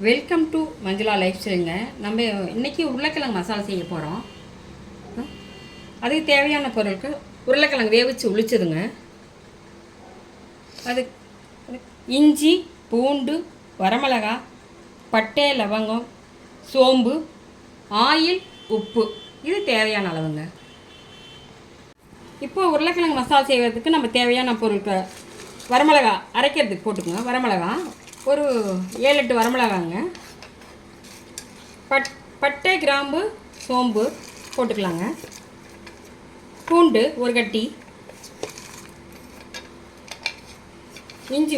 Welcome to Manjula life ஸ்டைலுங்க. நம்ம இன்றைக்கி உருளைக்கிழங்கு மசாலா செய்ய போகிறோம். அதுக்கு தேவையான பொருட்கள் உருளைக்கிழங்கு வேவிச்சு உளிச்சதுங்க, அது இஞ்சி, பூண்டு, வரமிளகா, பட்டை, லவங்கம், சோம்பு, ஆயில், உப்பு. இது தேவையான அளவுங்க. இப்போது உருளைக்கிழங்கு மசாலா செய்வதற்கு நம்ம தேவையான பொருட்கள் வரமிளகா அரைக்கிறதுக்கு போட்டுக்கோங்க. வரமிளகா ஒரு 7-8 வரமிளகாங்க, பட்டை, கிராம்பு, சோம்பு போட்டுக்கலாங்க. பூண்டு ஒரு கட்டி, இஞ்சி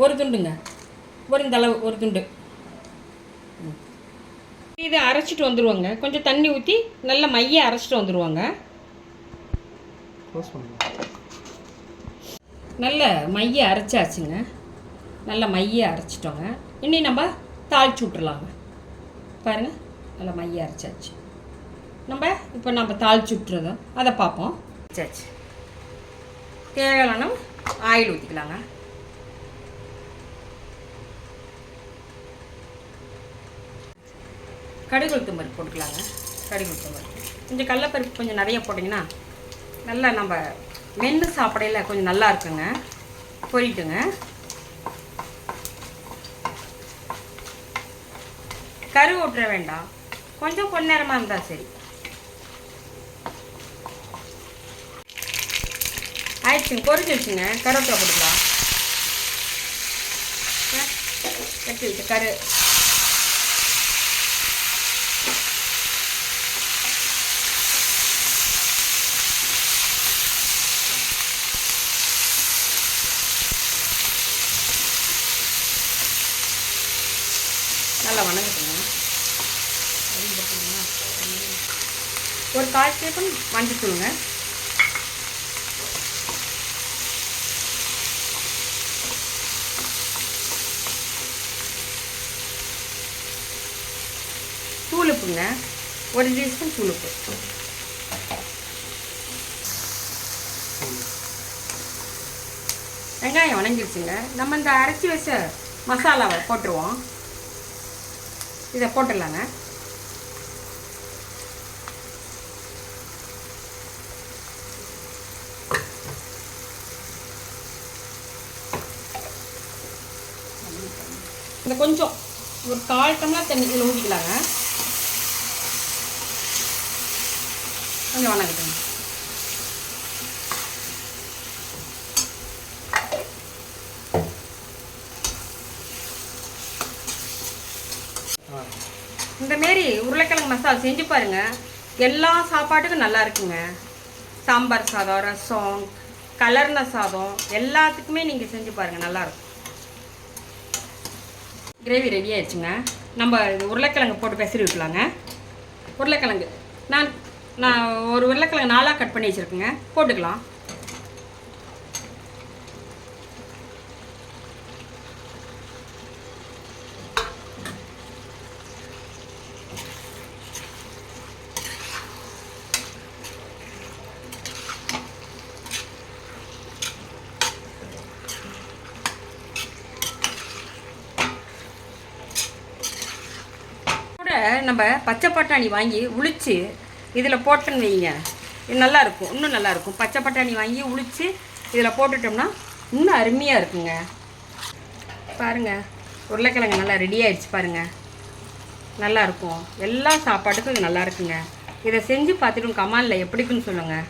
ஒரு துண்டுங்க, இந்த அளவு ஒரு துண்டு. இதை அரைச்சிட்டு வந்துடுவாங்க. கொஞ்சம் தண்ணி ஊற்றி நல்லா மைய அரைச்சிட்டு வந்துடுவாங்க. நல்ல மைய அரைச்சாச்சுங்க. நல்ல மைய அரைச்சிட்டோங்க. இனி நம்ம தாளிச்சு விட்டுறலாங்க. பாருங்கள், நல்ல மைய அரைச்சாச்சு. நம்ம தாளிச்சு விட்டுறதோ அதை பார்ப்போம். அரைச்சாச்சு. தேவையான ஆயில் ஊற்றிக்கலாங்க. கடுகு உளுத்தம் பருப்பு போட்டுக்கலாங்க. கடுகு உளுத்தம் பருப்பு கொஞ்சம் கடலப்பருப்பு கொஞ்சம் நிறைய போட்டிங்கன்னா நல்லா நம்ம மென்று சாப்பிடையில் கொஞ்சம் நல்லா இருக்குங்க. பொரிட்டுங்க. கரு ஓட்டுற வேண்டாம், கொஞ்சம் நேரமாக இருந்தால் சரி. ஆயிடுச்சுங்க, பொரிச்சு வச்சுங்க. கருவேப்பிலை போட்டுக்கலாம். கட்டி வச்சு கரு நல்லா வணங்கட்டுங்க. ஒரு 1/4 டீஸ்பூன் மஞ்சத்தூளுங்க. தூளுப்புங்க, 1 டீஸ்பூன் தூளுப்பு. வெங்காயம் வணங்கிடுச்சுங்க. நம்ம இந்த அரைச்சி வச்ச மசாலாவை போட்டுருவோம். இதை போட்டுடலாங்க. இந்த கொஞ்சம் ஒரு 1/4 டம்ளர் தண்ணி இதில் ஊற்றிக்கலாங்க. கொஞ்சம் வணக்கட்டுங்க. இந்தமாரி உருளைக்கிழங்கு மசாலா செஞ்சு பாருங்கள். எல்லா சாப்பாட்டுக்கும் நல்லா இருக்குங்க. சாம்பார் சாதம், ரசம், கலர்ன சாதம் எல்லாத்துக்குமே நீங்கள் செஞ்சு பாருங்கள், நல்லாயிருக்கும். கிரேவி ரெடி ஆயிடுச்சுங்க. நம்ம உருளைக்கிழங்கு போட்டு பெசரி விட்டுலாங்க. உருளைக்கிழங்கு நான் ஒரு உருளைக்கிழங்கு 4ஆக கட் பண்ணி வச்சுருக்கேங்க. போட்டுக்கலாம். நம்ம பச்சை பட்டாணி வாங்கி உளிச்சு இதில் போட்டோன்னு வைங்க, இது நல்லாயிருக்கும். இன்னும் நல்லாயிருக்கும். பச்சை பட்டாணி வாங்கி உளிச்சு இதில் போட்டுட்டோம்னா இன்னும் அருமையாக இருக்குங்க. பாருங்கள், உருளைக்கிழங்கு நல்லா ரெடி ஆகிடுச்சு பாருங்கள். நல்லாயிருக்கும். எல்லா சாப்பாட்டுக்கும் இது நல்லா இருக்குங்க. இதை செஞ்சு பார்த்துட்டு கமெண்டில் எப்படிக்குன்னு சொல்லுங்கள்.